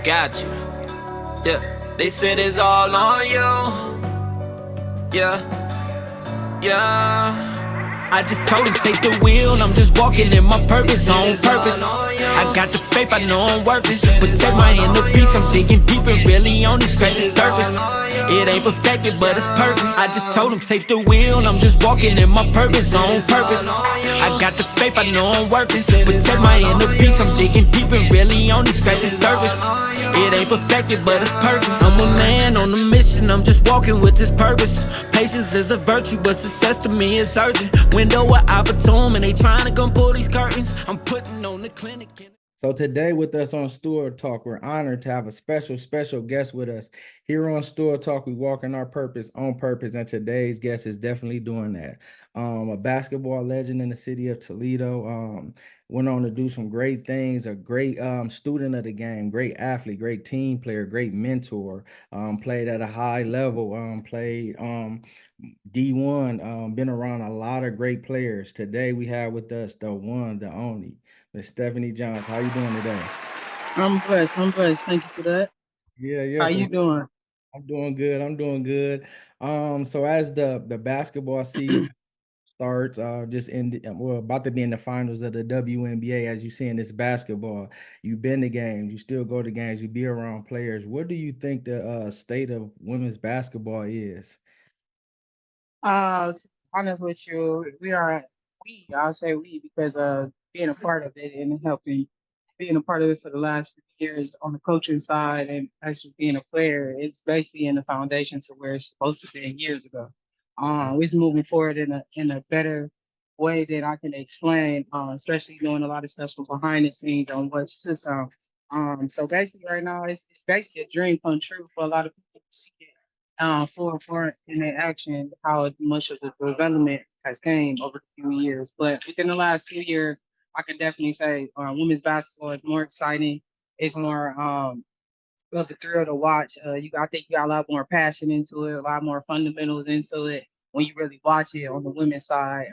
got you. Yeah, they said it's all on you. Yeah. I just told him take the wheel, I'm just walking in my purpose, on purpose. I got the faith, I know I'm working. Protect my inner peace, I'm digging deep and really only scratching surface. It ain't perfected, but it's perfect. I just told him take the wheel, I'm just walking in my purpose, on purpose. I got the faith, I know I'm working. Protect my inner peace, I'm digging deep and really only scratching surface. It ain't perfected, but it's perfect. I'm a man on a mission, I'm just walking with this purpose. Patience is a virtue, but success to me is urgent. Window of opportunity, and they trying to come pull these curtains. I'm putting on the clinic. So today with us on Stool Talk, we're honored to have a special guest with us. Here on Stool Talk, we walk in our purpose on purpose, and today's guest is definitely doing that. A basketball legend in the city of Toledo, went on to do some great things, a great student of the game, great athlete, great team player, great mentor, played at a high level, played D1, been around a lot of great players. Today we have with us the one, the only, Miss Stephanie Johnson. How you doing today? I'm blessed. I'm blessed. Thank you for that. Yeah, How for you sure. doing? I'm doing good. I'm doing good. So as the basketball season starts, just in well, about to be in the finals of the WNBA, as you see in this basketball, you've been to games, you still go to games, you be around players. What do you think the state of women's basketball is? To be honest with you, I'll say we, because being a part of it and helping being a part of it for the last few years on the coaching side and actually being a player, it's basically in the foundation to where it's supposed to be years ago. It's moving forward in a better way that I can explain, especially doing a lot of stuff from behind the scenes on what's to come. So basically right now it's basically a dream come true for a lot of people to see it for in their action, how much of the development has came over the few years. But within the last 2 years, I can definitely say women's basketball is more exciting. It's more of a thrill to watch. I think you got a lot more passion into it, a lot more fundamentals into it when you really watch it on the women's side.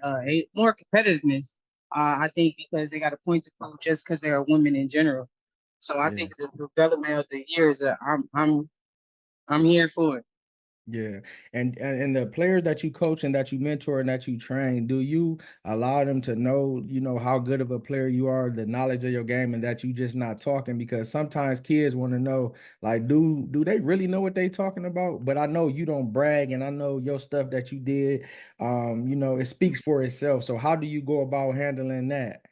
More competitiveness. I think because they got a point to prove just because they're women in general. So I Yeah. think the development of the years, I'm here for it. Yeah, and the players that you coach and that you mentor and that you train, do you allow them to know, how good of a player you are, the knowledge of your game, and that you just not talking? Because sometimes kids want to know, like, do they really know what they talking about? But I know you don't brag, and I know your stuff that you did, it speaks for itself. So how do you go about handling that?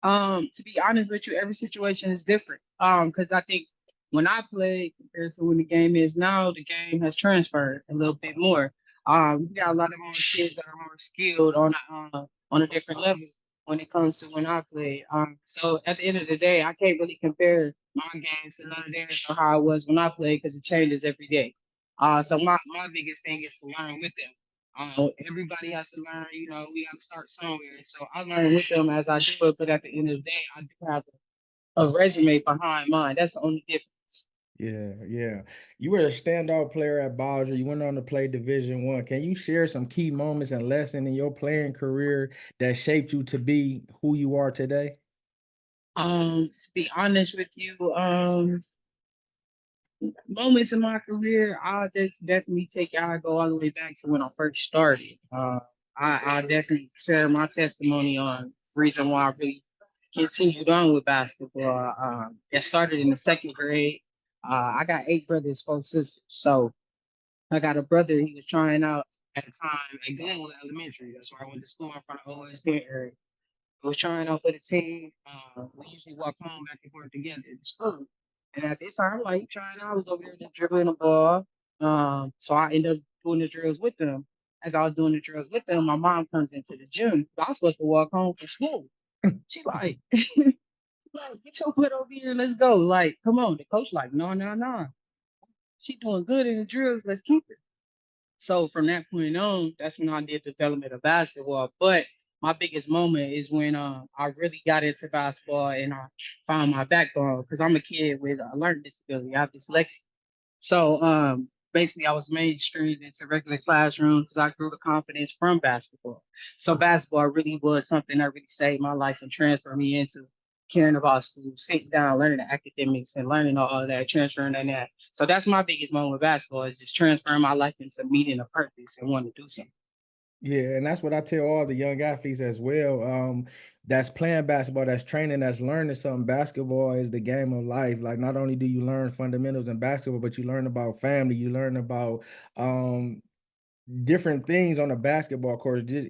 To be honest with you, every situation is different. Because I think when I played compared to when the game is now, the game has transferred a little bit more. We got a lot of more kids that are more skilled on a different level when it comes to when I played. So at the end of the day, I can't really compare my game to none of theirs or how it was when I played because it changes every day. So my biggest thing is to learn with them. Everybody has to learn, we have to start somewhere. So I learn with them as I do it, but at the end of the day, I do have a resume behind mine. That's the only difference. Yeah. You were a standout player at Bowsher. You went on to play Division 1. Can you share some key moments and lessons in your playing career that shaped you to be who you are today? To be honest with you, moments in my career, I'll just definitely I go all the way back to when I first started. I definitely share my testimony on the reason why I really continued on with basketball. It started in the second grade. I got eight brothers, four sisters. So I got a brother, he was trying out at the time at Glenwood Elementary. That's where I went to school in front of OS10 area. He was trying out for the team. We usually walk home back and forth together in school. And at this time, I'm like, you trying out? I was over there just dribbling the ball. So I ended up doing the drills with them. As I was doing the drills with them, my mom comes into the gym. I was supposed to walk home from school. She like, get your foot over here, let's go. Like, come on. The coach like, no, no, no. She doing good in the drills. Let's keep her. So from that point on, that's when I did development of basketball. But my biggest moment is when I really got into basketball and I found my backbone because I'm a kid with a learning disability. I have dyslexia. So basically, I was mainstreamed into regular classroom because I grew the confidence from basketball. So basketball really was something that really saved my life and transferred me into caring about school, sitting down, learning the academics and learning all of that, transferring that. So that's my biggest moment with basketball is just transferring my life into meeting a purpose and wanting to do something. Yeah, and that's what I tell all the young athletes as well. That's playing basketball, that's training, that's learning something. Basketball is the game of life. Like not only do you learn fundamentals in basketball, but you learn about family, you learn about um different things on a basketball court. Just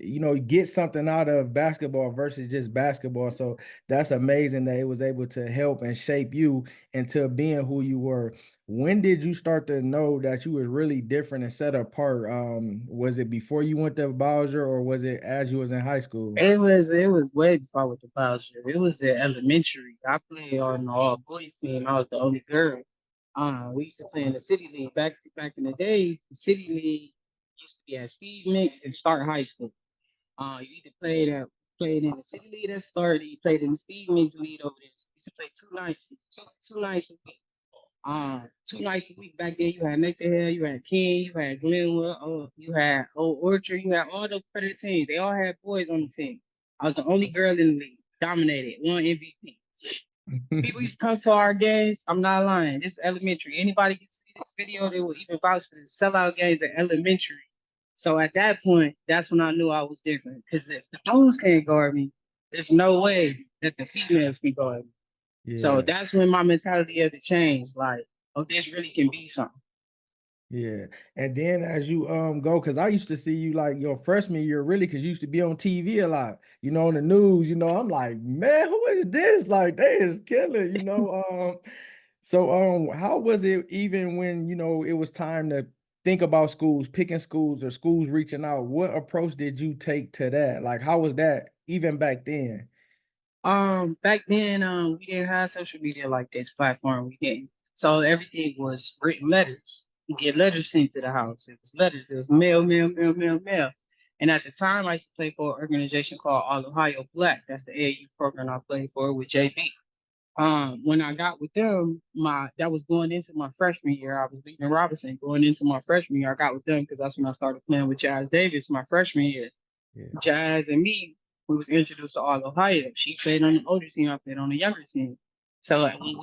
get something out of basketball versus just basketball. So that's amazing that it was able to help and shape you into being who you were. When did you start to know that you was really different and set apart? Was it before you went to Bowsher or was it as you was in high school? It was way before with the Bowsher. It was in elementary. I played on the all boys team. I was the only girl. We used to play in the city league back in the day. The city league used to be at Steve Mix and Start High School. You either played in the city league that started, you played in the Steve Mix league over there. So we used to play two nights a week. 2 nights a week back there. You had Nectar Hill, you had King, you had Glenwood, you had Old Orchard, you had all those credit teams. They all had boys on the team. I was the only girl in the league, dominated, won MVP. People used to come to our games. I'm not lying. This is elementary. Anybody can see this video, they will even vouch for the sellout games at elementary. So at that point, that's when I knew I was different. Because if the dudes can't guard me, there's no way that the females can guard me. So Yeah. that's when my mentality had to change. Like, oh, this really can be something. Yeah. And then as you go, because I used to see you like your freshman year, really, because you used to be on TV a lot, on the news, I'm like, man, who is this? Like, they is killing. So how was it even when, it was time to think about schools, picking schools or schools reaching out? What approach did you take to that? Like, how was that even back then? Back then, we didn't have social media like this platform. We didn't. So everything was written letters. You get letters sent to the house. It was letters. It was mail, mail, mail, mail, mail. And at the time, I used to play for an organization called All Ohio Black. That's the AAU program I played for with JB. When I got with them, that was going into my freshman year. I was leaving Robinson going into my freshman year. I got with them because that's when I started playing with Jazz Davis my freshman year. Yeah. Jazz and me, we was introduced to All Ohio. She played on the older team, I played on the younger team. So when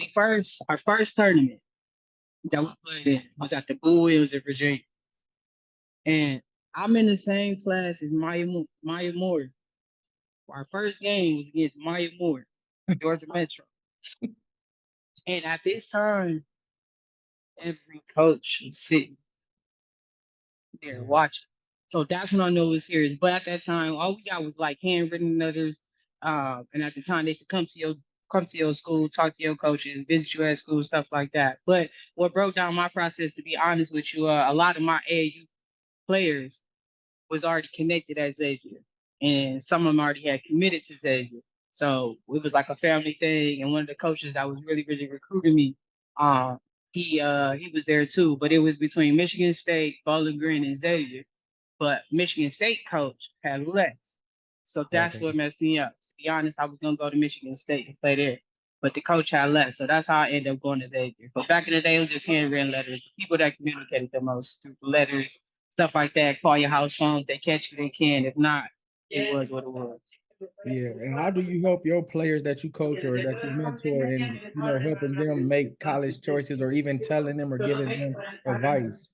our first tournament that we played in was at the Boo Williams in Virginia. And I'm in the same class as Maya Moore. Our first game was against Maya Moore, Georgia Metro. And at this time, every coach was sitting there Yeah. watching. So that's when I know it was serious. But at that time, all we got was like handwritten letters. And at the time, they should come to your school, talk to your coaches, visit you at school, stuff like that. But what broke down my process, to be honest with you, a lot of my AAU players was already connected at Xavier, and some of them already had committed to Xavier. So it was like a family thing. And one of the coaches that was really, really recruiting me, uh, he was there too. But it was between Michigan State, Bowling Green, and Xavier. But Michigan State coach had left. So that's Okay. what messed me up. To be honest, I was gonna go to Michigan State and play there. But the coach had left. So that's how I ended up going to Xavier. But back in the day, it was just handwritten letters. The people that communicated the most through letters, stuff like that. Call your house phone. If they catch you, they can. If not, it was what it was. Yeah. And how do you help your players that you coach or that you mentor and, helping them make college choices or even telling them or giving them advice?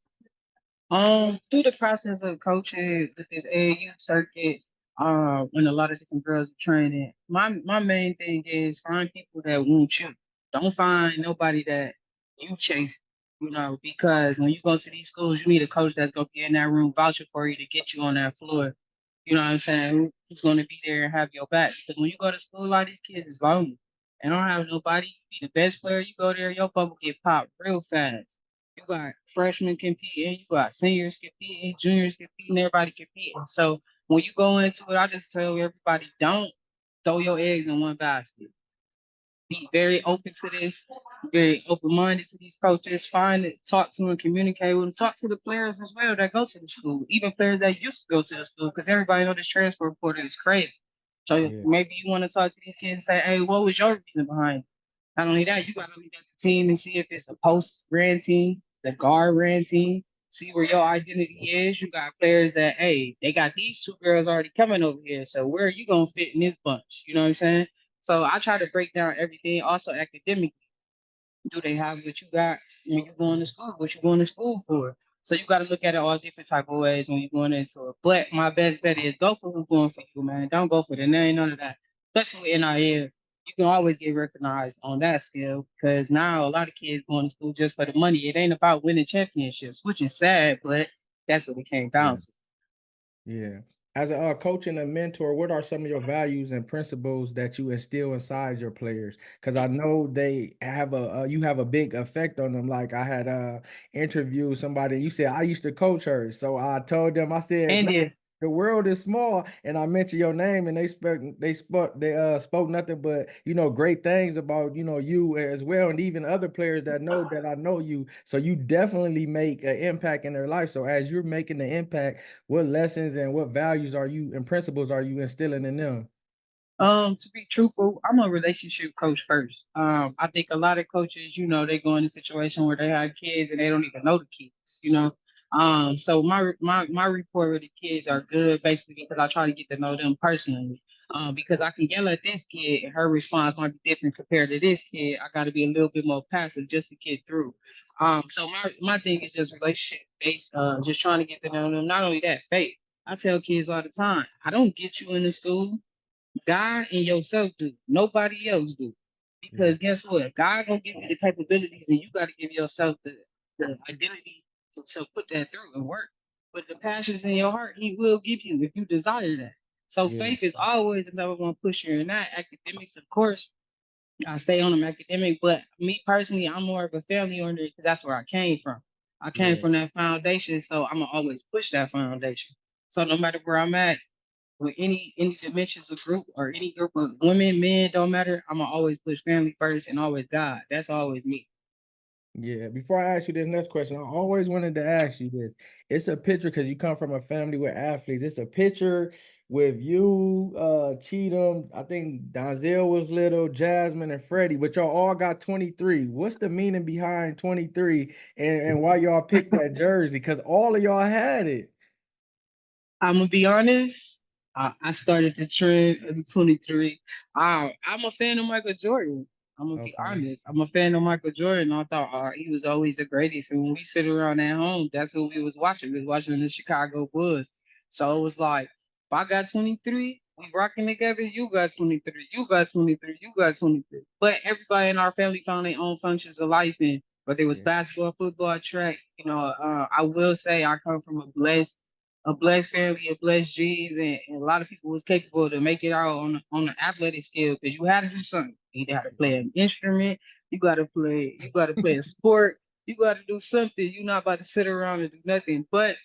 Through the process of coaching with this AAU circuit, when a lot of different girls are training, my main thing is find people that want you. Don't find nobody that you chase, because when you go to these schools, you need a coach that's gonna be in that room vouching for you to get you on that floor. You know what I'm saying? Who's gonna be there and have your back? Because when you go to school, a lot of these kids is lonely. They don't have nobody. You be the best player, you go there, your bubble get popped real fast. You got freshmen competing, you got seniors competing, juniors competing, everybody competing. So when you go into it, I just tell everybody, don't throw your eggs in one basket. Be very open to this, very open-minded to these coaches. Find it, talk to them, communicate with them, talk to the players as well that go to the school, even players that used to go to the school, because everybody know this transfer portal is crazy. So Yeah. maybe you want to talk to these kids and say, hey, what was your reason behind it? Not only that, you got to look at the team and see if it's a post ran team, the guard ran team, see where your identity is. You got players that, hey, they got these two girls already coming over here. So where are you going to fit in this bunch? You know what I'm saying? So I try to break down everything, also academically. Do they have what you got when you're going to school? What you going to school for? So you got to look at it all different type of ways when you're going into it. But my best bet is go for who's going for you, man. Don't go for the name, none of that. Especially with NIL, you can always get recognized on that scale because now a lot of kids going to school just for the money. It ain't about winning championships, which is sad, but that's what it came down Yeah. to. Yeah. As a coach and a mentor, what are some of your values and principles that you instill inside your players? Because I know they have you have a big effect on them. Like I had interviewed somebody, you said I used to coach her, so I told them, I said, And "No, then the world is small," and I mentioned your name, and they spoke nothing but great things about you as well, and even other players that know that I know you. So you definitely make an impact in their life. So as you're making the impact, what lessons and what values are you and principles are you instilling in them? To be truthful, I'm a relationship coach first. I think a lot of coaches, they go in a situation where they have kids and they don't even know the kids. So my rapport with the kids are good basically because I try to get to know them personally. Because I can yell at this kid and her response might be different compared to this kid. I got to be a little bit more passive just to get through. So my thing is just relationship based. Just trying to get to know them. Not only that, faith. I tell kids all the time, I don't get you into school. God and yourself do. Nobody else do. Yeah, Because guess what? God gonna give you the capabilities, and you got to give yourself the identity to put that through and work. But the passions in your heart, He will give you if you desire that. So yeah, faith is always the number one pusher in that. Academics, of course, I stay on them academic. But me personally, I'm more of a family oriented because that's where I came from. I came yeah. from that foundation, so I'm gonna always push that foundation. So no matter where I'm at, with any dimensions of group or any group of women, men, don't matter. I'ma always push family first and always God. That's always me. Yeah, before I ask you this next question, I always wanted to ask you this. It's a picture because you come from a family with athletes. It's a picture with you, Cheatham. I think Donzel was little, Jasmine and Freddie, but y'all all got 23. What's the meaning behind 23 and why y'all picked that jersey? Because all of y'all had it. I'm gonna be honest. I started the trend at the 23. I'm a fan of Michael Jordan. I'm gonna be Okay. honest. I'm a fan of Michael Jordan. I thought he was always the greatest. And when we sit around at home, that's who we was watching. We was watching the Chicago Bulls. So it was like, if I got 23, we rocking together. You got 23. You got 23. You got 23. But everybody in our family found their own functions of life, and whether it was Yeah. basketball, football, track. I will say I come from a blessed family, a blessed genes, and a lot of people was capable to make it out on the athletic skill because you had to do something. You either had to play an instrument, you got to play a sport, you got to do something. You're not about to sit around and do nothing. But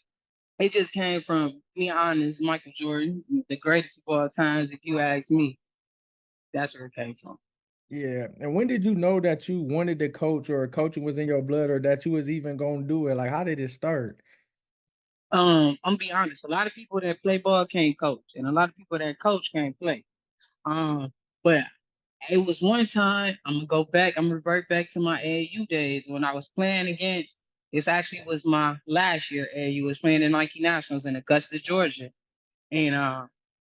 it just came from, being honest, Michael Jordan, the greatest of all times. If you ask me, that's where it came from. Yeah. And when did you know that you wanted to coach or coaching was in your blood or that you was even gonna do it? Like, how did it start? I'm be honest. A lot of people that play ball can't coach, and a lot of people that coach can't play. Um, but it was one time, I'm gonna go back, I'm gonna revert back to my AAU days when I was playing against, this actually was my last year AAU, was playing in Nike Nationals in Augusta, Georgia. And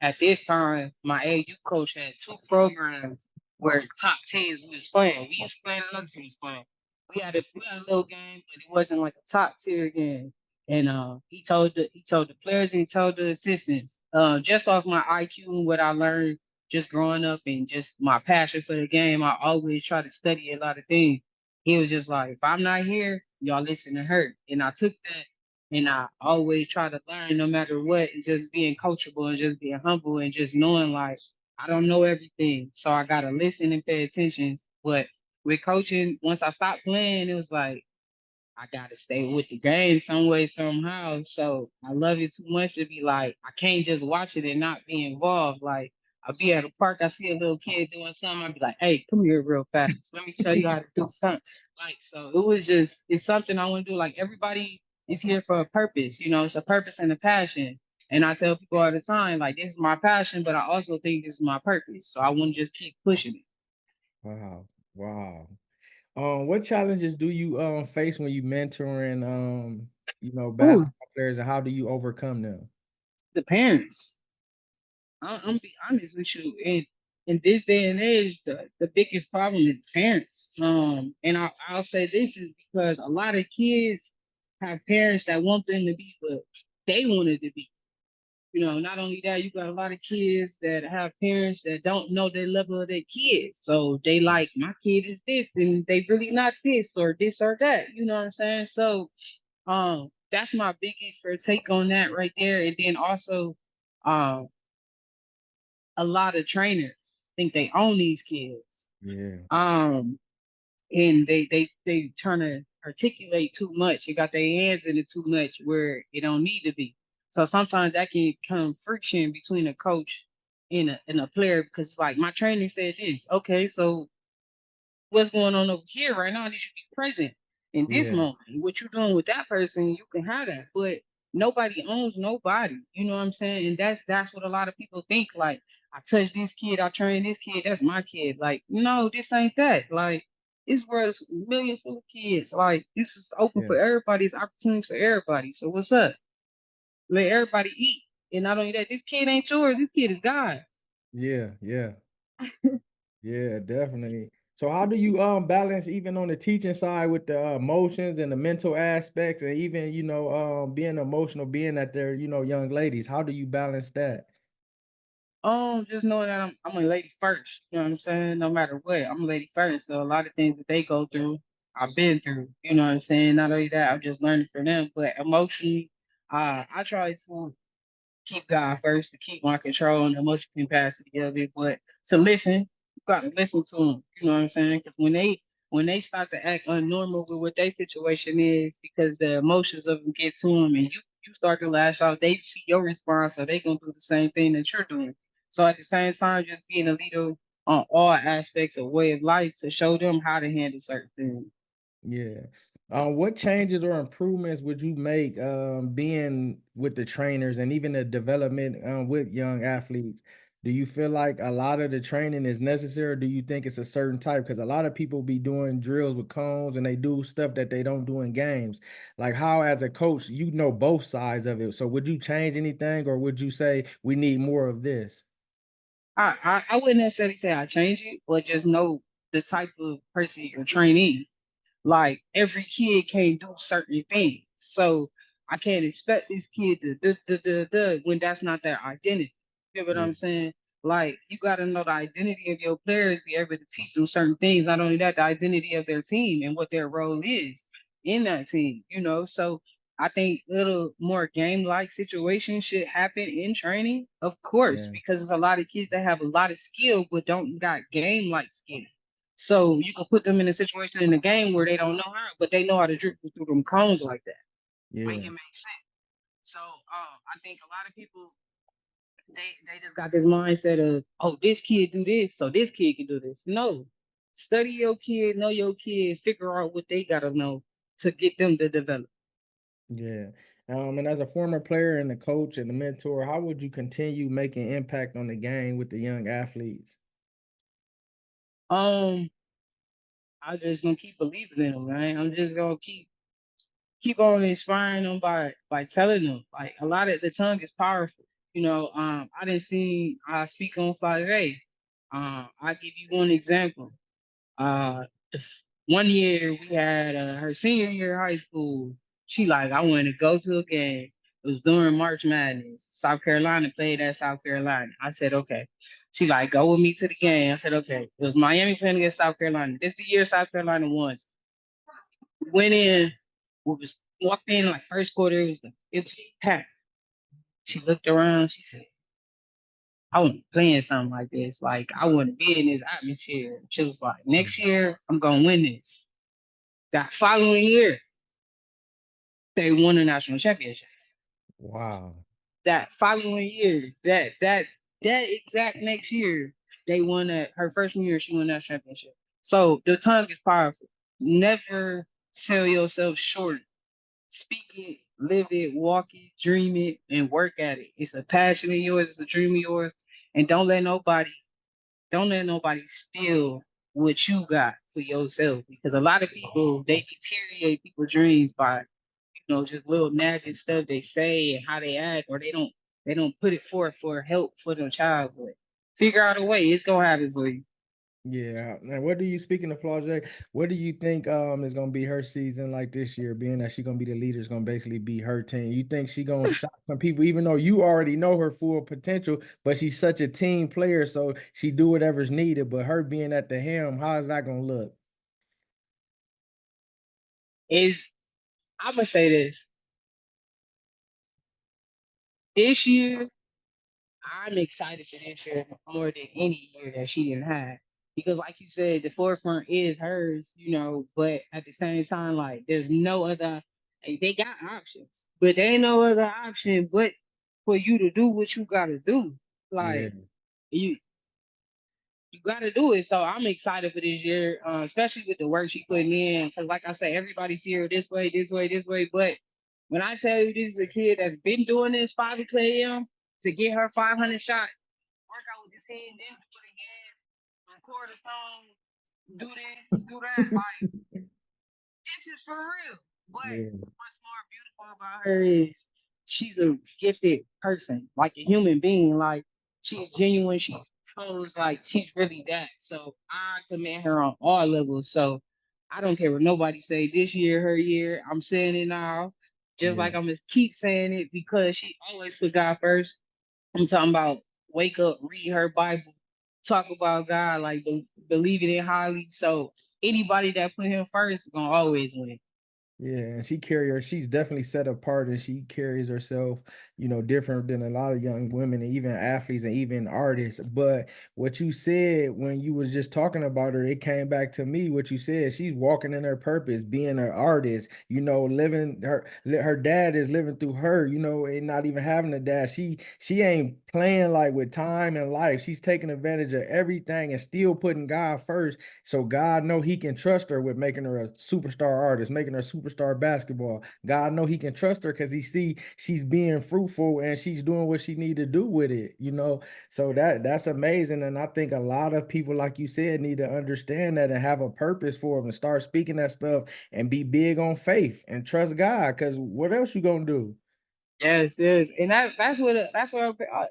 at this time, my AAU coach had two programs where top tens we was playing. We was playing, another team was playing. We had a little game, but it wasn't like a top tier game. And he told the players and he told the assistants, just off my IQ and what I learned just growing up and just my passion for the game, I always try to study a lot of things. He was just like, if I'm not here, y'all listen to her. And I took that and I always try to learn no matter what, and just being coachable and just being humble and just knowing like I don't know everything. So I gotta listen and pay attention. But with coaching, once I stopped playing, it was like I gotta stay with the game some way, somehow. So I love it too much to be like, I can't just watch it and not be involved. Like I'll be at a park, I see a little kid doing something, I'll be like, hey, come here real fast. Let me show you how to do something. Like so it's something I want to do. Like everybody is here for a purpose, it's a purpose and a passion. And I tell people all the time, like this is my passion, but I also think this is my purpose. So I want to just keep pushing it. Wow. Wow. What challenges do you face when you mentoring Ooh, basketball players and how do you overcome them? the parents. I'm be honest with you. in this day and age, the biggest problem is parents. And I'll say this is because a lot of kids have parents that want them to be what they wanted to be. Not only that, you got a lot of kids that have parents that don't know the level of their kids. So they like, my kid is this, and they really not this or this or that. You know what I'm saying? So that's my biggest for take on that right there. And then also um a lot of trainers think they own these kids. Yeah. Um and they trying to articulate too much. They got their hands in it too much where it don't need to be. So sometimes that can come friction between a coach and a player because like my trainer said this. Okay, so what's going on over here right now? They should be present in this Yeah. moment. What you're doing with that person, you can have that. But nobody owns nobody. You know what I'm saying? And that's what a lot of people think. Like, I touch this kid, I train this kid, that's my kid. Like, no, this ain't that. Like, this world's a million full of kids. Like, this is open Yeah. for everybody. It's opportunities for everybody. So what's up? Let everybody eat. And not only that, this kid ain't yours. This kid is God. Yeah. Yeah. Yeah, definitely. So how do you balance even on the teaching side with the emotions and the mental aspects and even, being emotional, being at their, young ladies? How do you balance that? Just knowing that I'm a lady first. You know what I'm saying? No matter what, I'm a lady first. So a lot of things that they go through, I've been through. You know what I'm saying? Not only that, I'm just learning from them. But emotionally, I try to keep God first, to keep my control and emotional capacity of it. But to listen, you gotta listen to them. You know what I'm saying? Because when they start to act unnormal with what their situation is, because the emotions of them get to them, and you start to lash out, they see your response, so they gonna do the same thing that you're doing. So at the same time, just being a leader on all aspects of way of life to show them how to handle certain things. Yeah. What changes or improvements would you make being with the trainers and even the development with young athletes? Do you feel like a lot of the training is necessary, or do you think it's a certain type? Because a lot of people be doing drills with cones and they do stuff that they don't do in games. Like how, as a coach, you know both sides of it. So would you change anything, or would you say we need more of this? I wouldn't necessarily say I change it, but just know the type of person you're training. Like every kid can't do certain things. So I can't expect this kid to when that's not their identity. You know what Yeah, I'm saying? Like you gotta know the identity of your players, be able to teach them certain things. Not only that, the identity of their team and what their role is in that team. So I think little more game-like situations should happen in training, of course, yeah, because there's a lot of kids that have a lot of skill but don't got game-like skill. So you can put them in a situation in the game where they don't know how, but they know how to dribble through them cones like that. Make yeah, it make sense. So I think a lot of people they just got this mindset of, oh, this kid do this, so this kid can do this. No, study your kid, know your kid, figure out what they gotta know to get them to develop. yeah. And as a former player and a coach and a mentor, how would you continue making impact on the game with the young athletes? Um, I just gonna keep believing in them, man. I'm just gonna keep on inspiring them by telling them. Like a lot of the tongue is powerful. I didn't see I speak on Friday. I give you one example. One year we had her senior year of high school. She like, I wanted to go to a game. It was during March Madness. South Carolina played at South Carolina. I said, okay. She like, go with me to the game. I said, okay. It was Miami playing against South Carolina. This the year South Carolina won. Went in, was walked in like first quarter. It was packed. She looked around. She said, I want to play in something like this. Like I want to be in this atmosphere. She was like, next year I'm gonna win this. That following year, they won a national championship. Wow. That following year, that exact next year, they won that her freshman year, she won that championship. So the tongue is powerful. Never sell yourself short. Speak it, live it, walk it, dream it, and work at it. It's a passion of yours, it's a dream of yours. And don't let nobody steal what you got for yourself. Because a lot of people they deteriorate people's dreams by just little nagging stuff they say and how they act, or they don't put it forth for help for their childhood. Figure out a way. It's gonna happen for you. Yeah. And what do you speaking of Flau'jae, what do you think is gonna be her season like this year, being that she gonna be the leader, is gonna basically be her team? You think she gonna shock some people, even though you already know her full potential, but she's such a team player, so she do whatever's needed. But her being at the helm, how is that gonna look? Is I'm gonna say this. This year, I'm excited for this year more than any year that she didn't have. Because like you said, the forefront is hers, but at the same time, like there's no other they got options, but there ain't no other option but for you to do what you gotta do. Yeah, Like you you gotta do it. So I'm excited for this year, especially with the work she putting in. Because like I say, everybody see her this way, this way, this way. But when I tell you this is a kid that's been doing this 5 a.m. to get her 500 shots, work out with the team, then do it again, record a song, do this, do that. Like this is for real. But yeah, what's more beautiful about her is she's a gifted person, like a human being. Like she's genuine. She's pros. Like she's really that. So I commend her on all levels. So I don't care what nobody say. This year, her year. I'm saying it now, just yeah. like I'm gonna keep saying it because she always put God first. I'm talking about wake up, read her Bible, talk about God, like believe it in highly. So anybody that put him first is gonna always win. Yeah, and she's definitely set apart, and she carries herself, different than a lot of young women and even athletes and even artists. But what you said when you was just talking about her, it came back to me. What you said, she's walking in her purpose, being an artist, living her dad is living through her, and not even having a dad. She ain't playing like with time and life. She's taking advantage of everything and still putting God first. So God know he can trust her with making her a superstar artist, making her superstar basketball. God know he can trust her because he see she's being fruitful and she's doing what she need to do with it. So that's amazing. And I think a lot of people, like you said, need to understand that and have a purpose for them and start speaking that stuff and be big on faith and trust God. Because what else you gonna do? Yes, yes, and that's what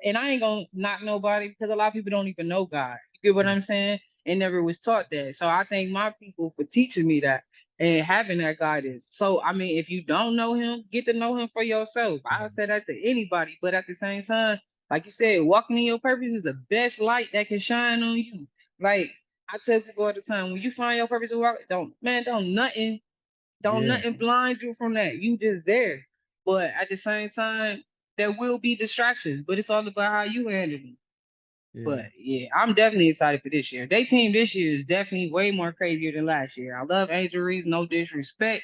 and I ain't gonna knock nobody because a lot of people don't even know God. You get what I'm saying? And never was taught that. So I thank my people for teaching me that and having that guidance. So I mean, if you don't know Him, get to know Him for yourself. I say that to anybody, but at the same time, like you said, walking in your purpose is the best light that can shine on you. Like I tell people all the time, when you find your purpose to walk, don't Yeah, nothing blind you from that. You just there. But at the same time, there will be distractions, but it's all about how you handle them. yeah, But yeah, I'm definitely excited for this year. They team this year is definitely way more crazier than last year. I love Angel Reese, no disrespect.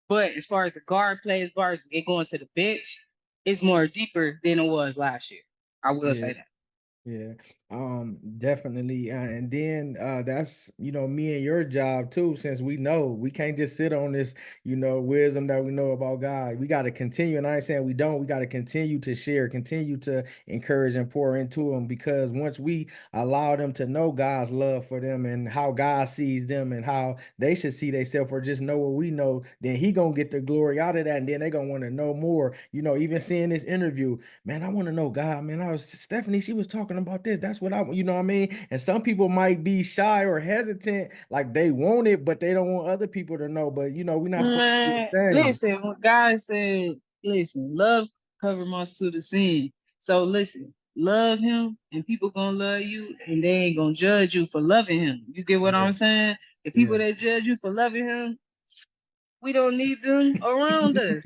But as far as the guard play, as far as it going to the bench, it's more deeper than it was last year. I will yeah. say that. Yeah, definitely. And then that's me and your job too, since we know we can't just sit on this, wisdom that we know about God. We got to continue, and I ain't saying we don't. We got to continue to share, continue to encourage and pour into them, because once we allow them to know God's love for them and how God sees them and how they should see themselves, or just know what we know, then He gonna get the glory out of that, and then they gonna want to know more. Even seeing this interview, man, I want to know God, man. I was Stephanie, she was talking about this. That's what I want, you know what I mean? And some people might be shy or hesitant, like they want it, but they don't want other people to know. But we're not supposed to do Man, the same. listen, what God said, listen, love cover multitude of sin. So listen, love him and people gonna love you and they ain't gonna judge you for loving him. You get what Yeah, I'm saying? The yeah, people that judge you for loving him, we don't need them around us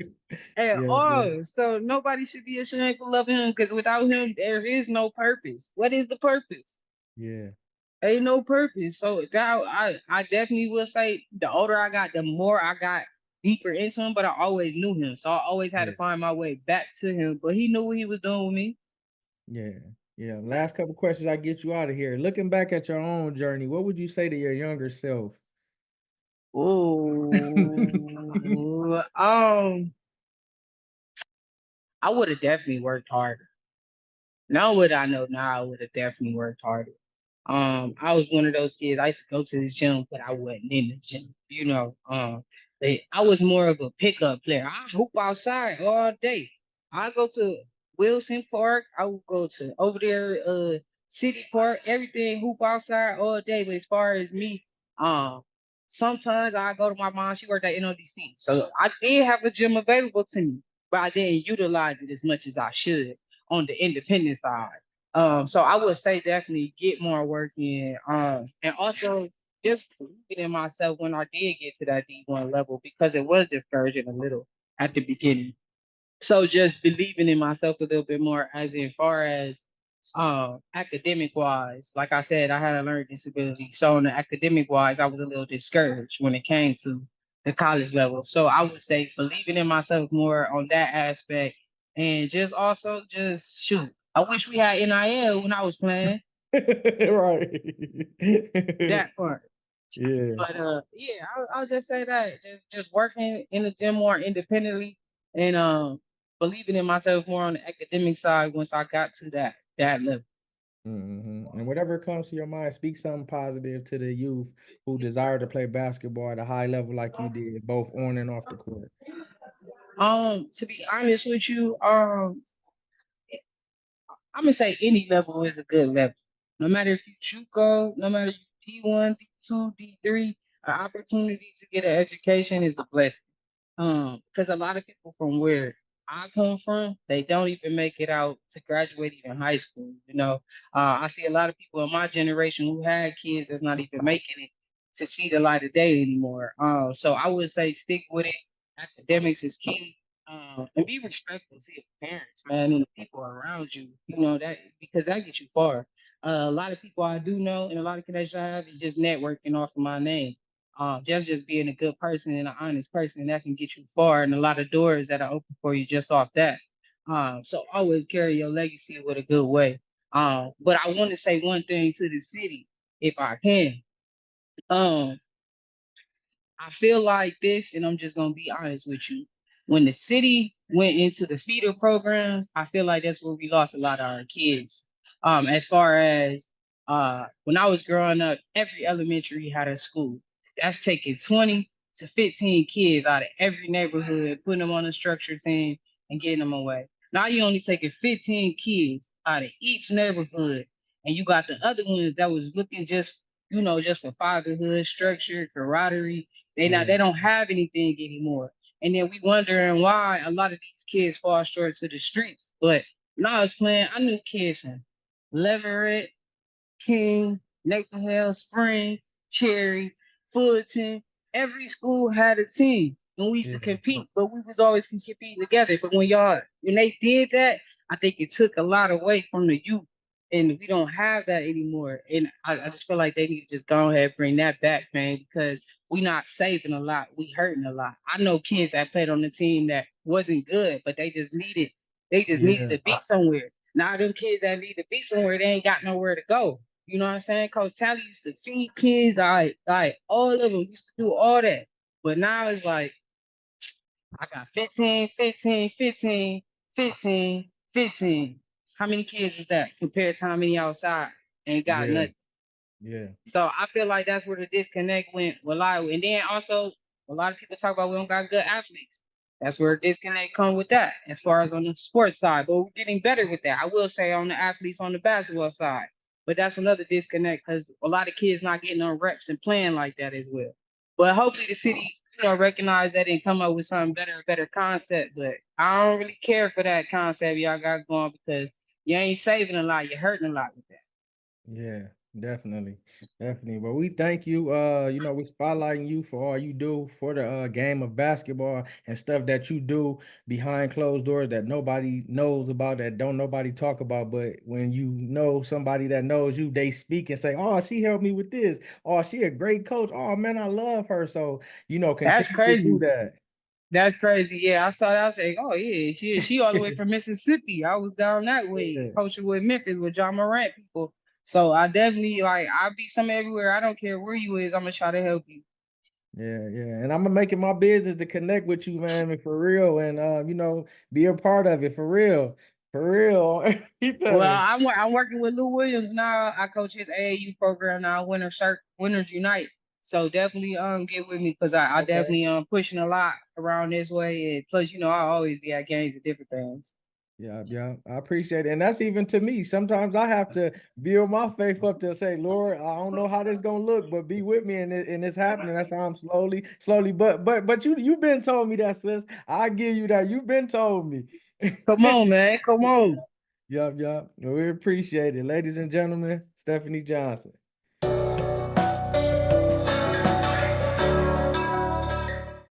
at yeah, yeah, all. So nobody should be ashamed for loving him because without him, there is no purpose. What is the purpose? yeah, Ain't no purpose. So God, I definitely will say the older I got, the more I got deeper into him, but I always knew him. So I always had to yeah, find my way back to him. But he knew what he was doing with me. yeah, yeah. Last couple questions, I get you out of here. Looking back at your own journey, what would you say to your younger self? Oh, I would have definitely worked harder. Now what I know now, I would have definitely worked harder. I was one of those kids. I used to go to the gym, but I wasn't in the gym. I was more of a pickup player. I hoop outside all day. I go to Wilson Park. I would go to over there. city park, everything, hoop outside all day. But as far as me, um, sometimes I go to my mom. She worked at NODC, so I did have a gym available to me, but I didn't utilize it as much as I should on the independent side. So I would say definitely get more work in, and also just believing in myself when I did get to that D1 level because it was discouraging a little at the beginning. So just believing in myself a little bit more as in far as academic wise, like I said, I had a learning disability. So on the academic wise, I was a little discouraged when it came to the college level. So I would say believing in myself more on that aspect and just also just shoot. I wish we had NIL when I was playing Right. that part. Yeah. But yeah, I'll just say that just working in the gym more independently and believing in myself more on the academic side once I got to that level. And whatever comes to your mind, speak something positive to the youth who desire to play basketball at a high level like you did, both on and off the court. To be honest with you, I'm gonna say any level is a good level. No matter if you JUCO, no matter if you D1, D2, D3, an opportunity to get an education is a blessing. Because a lot of people from where I come from, they don't even make it out to graduate even high school. I see a lot of people in my generation who had kids that's not even making it to see the light of day anymore. So I would say stick with it. Academics is key. And be respectful to your parents, man, and the people around you. You know that because that gets you far. A lot of people I do know and a lot of connections I have is just networking off of my name. Just being a good person and an honest person that can get you far and a lot of doors that are open for you just off that. So always carry your legacy with a good way. But I want to say one thing to the city, if I can. Um, I feel like this, and I'm just gonna be honest with you. When the city went into the feeder programs, I feel like that's where we lost a lot of our kids. As far as when I was growing up, every elementary had a school. That's taking 20 to 15 kids out of every neighborhood, putting them on a structure team and getting them away. Now you only taking 15 kids out of each neighborhood, and you got the other ones that was looking just for fatherhood, structure, camaraderie. Yeah. They don't have anything anymore. And then we wondering why a lot of these kids fall short to the streets. But when I was playing, I knew kids from Leverett, King, Nathan Hale, Spring, Cherry, Fullerton. Every school had a team. And we used to Yeah. compete, but we was always competing together. But when they did that, I think it took a lot away from the youth. And we don't have that anymore. And I just feel like they need to just go ahead and bring that back, man, because we not saving a lot. We hurting a lot. I know kids that played on the team that wasn't good, but they just needed Yeah. to be somewhere. Now them kids that need to be somewhere, they ain't got nowhere to go. You know what I'm saying? Coach Tally used to feed kids, like all of them used to do all that. But now it's like I got 15, 15, 15, 15, 15. How many kids is that compared to how many outside ain't got Yeah. nothing? Yeah. So I feel like that's where the disconnect went with Iowa. And then also a lot of people talk about we don't got good athletes. That's where disconnect come with that, as far as on the sports side. But we're getting better with that. I will say on the athletes on the basketball side. But that's another disconnect because a lot of kids not getting on reps and playing like that as well. But hopefully the city, recognize that and come up with something better, a better concept. But I don't really care for that concept y'all got going because you ain't saving a lot, you're hurting a lot with that. Yeah, definitely. Definitely. But we thank you. We're spotlighting you for all you do for the game of basketball and stuff that you do behind closed doors that nobody knows about, that don't nobody talk about. But when you know somebody that knows you, they speak and say, "Oh, she helped me with this. Oh, she a great coach. Oh man, I love her." So, That's continue to do crazy. that. That's crazy. Yeah, I saw that. I was like, oh yeah, she all the way from Mississippi. I was down that way, Yeah. coaching with Memphis with John Morant people. So I definitely I'll be some everywhere. I don't care where you is. I'm gonna try to help you. Yeah, yeah. And I'm gonna make it my business to connect with you, man, and for real, and be a part of it for real. For real. Well, Everything. I'm working with Lou Williams now. I coach his AAU program now, Winners Unite. So definitely get with me because I Okay. definitely pushing a lot around this way. And plus, I always be at games and different things. Yeah, yeah, I appreciate it. And that's even to me. Sometimes I have to build my faith up to say, Lord, I don't know how this gonna look, but be with me and it's happening. That's how I'm slowly, but you've been told me that, sis. I give you that. You've been told me. Come on, man. Come on. Yup, yup. We appreciate it. Ladies and gentlemen, Stephanie Johnson.